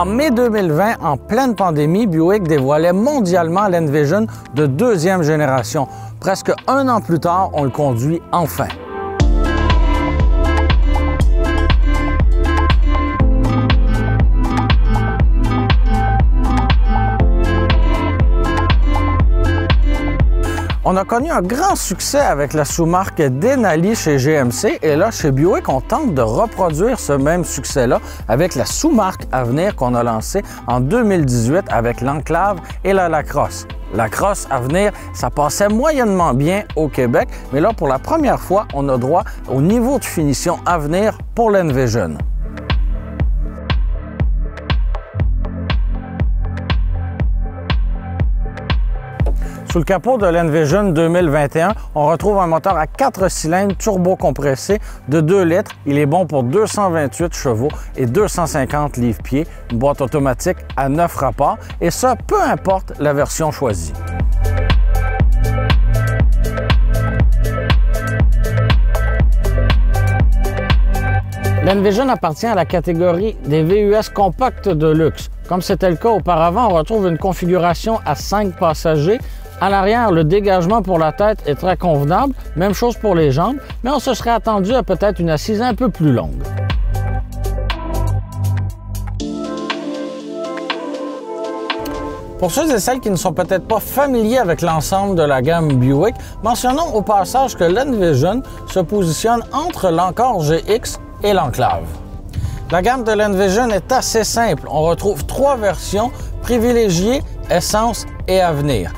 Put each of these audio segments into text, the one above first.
En mai 2020, en pleine pandémie, Buick dévoilait mondialement l'Envision de deuxième génération. Presque un an plus tard, on le conduit enfin. On a connu un grand succès avec la sous-marque Denali chez GMC et là, chez Buick, on tente de reproduire ce même succès-là avec la sous-marque Avenir qu'on a lancée en 2018 avec l'Enclave et la Lacrosse. La Cross Avenir, ça passait moyennement bien au Québec, mais là, pour la première fois, on a droit au niveau de finition Avenir pour l'Envision. Sous le capot de l'Envision 2021, on retrouve un moteur à 4 cylindres turbo-compressé de 2 litres. Il est bon pour 228 chevaux et 250 livres-pieds. Une boîte automatique à 9 rapports, et ça, peu importe la version choisie. L'Envision appartient à la catégorie des VUS compacts de luxe. Comme c'était le cas auparavant, on retrouve une configuration à 5 passagers. À l'arrière, le dégagement pour la tête est très convenable, même chose pour les jambes, mais on se serait attendu à peut-être une assise un peu plus longue. Pour ceux et celles qui ne sont peut-être pas familiers avec l'ensemble de la gamme Buick, mentionnons au passage que l'Envision se positionne entre l'Encore GX et l'Enclave. La gamme de l'Envision est assez simple. On retrouve 3 versions privilégiées, Essence et Avenir.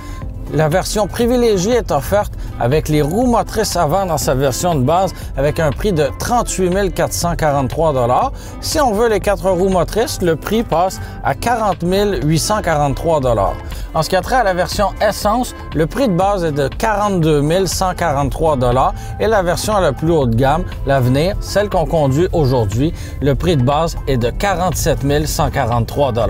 La version privilégiée est offerte avec les roues motrices avant dans sa version de base avec un prix de 38 443 $. Si on veut les 4 roues motrices, le prix passe à 40 843 $. En ce qui a trait à la version Essence, le prix de base est de 42 143 $ et la version à la plus haute gamme, l'Avenir, celle qu'on conduit aujourd'hui, le prix de base est de 47 143 $.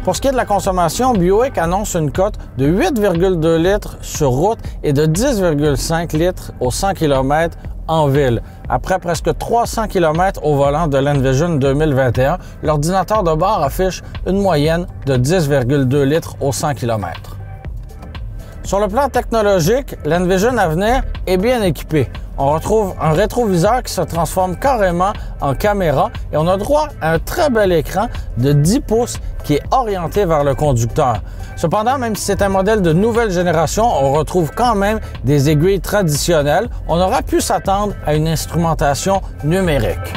Pour ce qui est de la consommation, Buick annonce une cote de 8,2 litres sur route et de 10,5 litres au 100 km en ville. Après presque 300 km au volant de l'Envision 2021, l'ordinateur de bord affiche une moyenne de 10,2 litres au 100 km. Sur le plan technologique, l'Envision Avenir est bien équipée. On retrouve un rétroviseur qui se transforme carrément en caméra et on a droit à un très bel écran de 10 pouces qui est orienté vers le conducteur. Cependant, même si c'est un modèle de nouvelle génération, on retrouve quand même des aiguilles traditionnelles. On aurait pu s'attendre à une instrumentation numérique.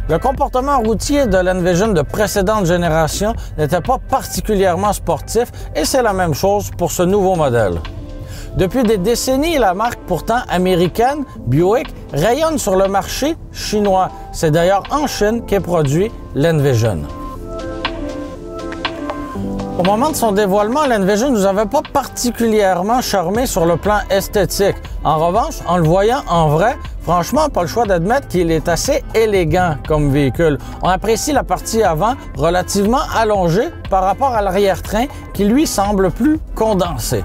Le comportement routier de l'Envision de précédente génération n'était pas particulièrement sportif et c'est la même chose pour ce nouveau modèle. Depuis des décennies, la marque pourtant américaine, Buick, rayonne sur le marché chinois. C'est d'ailleurs en Chine qu'est produit l'Envision. Au moment de son dévoilement, l'Envision ne nous avait pas particulièrement charmé sur le plan esthétique. En revanche, en le voyant en vrai, franchement, pas le choix d'admettre qu'il est assez élégant comme véhicule. On apprécie la partie avant relativement allongée par rapport à l'arrière-train qui lui semble plus condensé.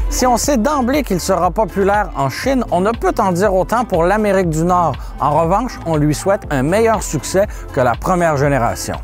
Si on sait d'emblée qu'il sera populaire en Chine, on ne peut en dire autant pour l'Amérique du Nord. En revanche, on lui souhaite un meilleur succès que la première génération.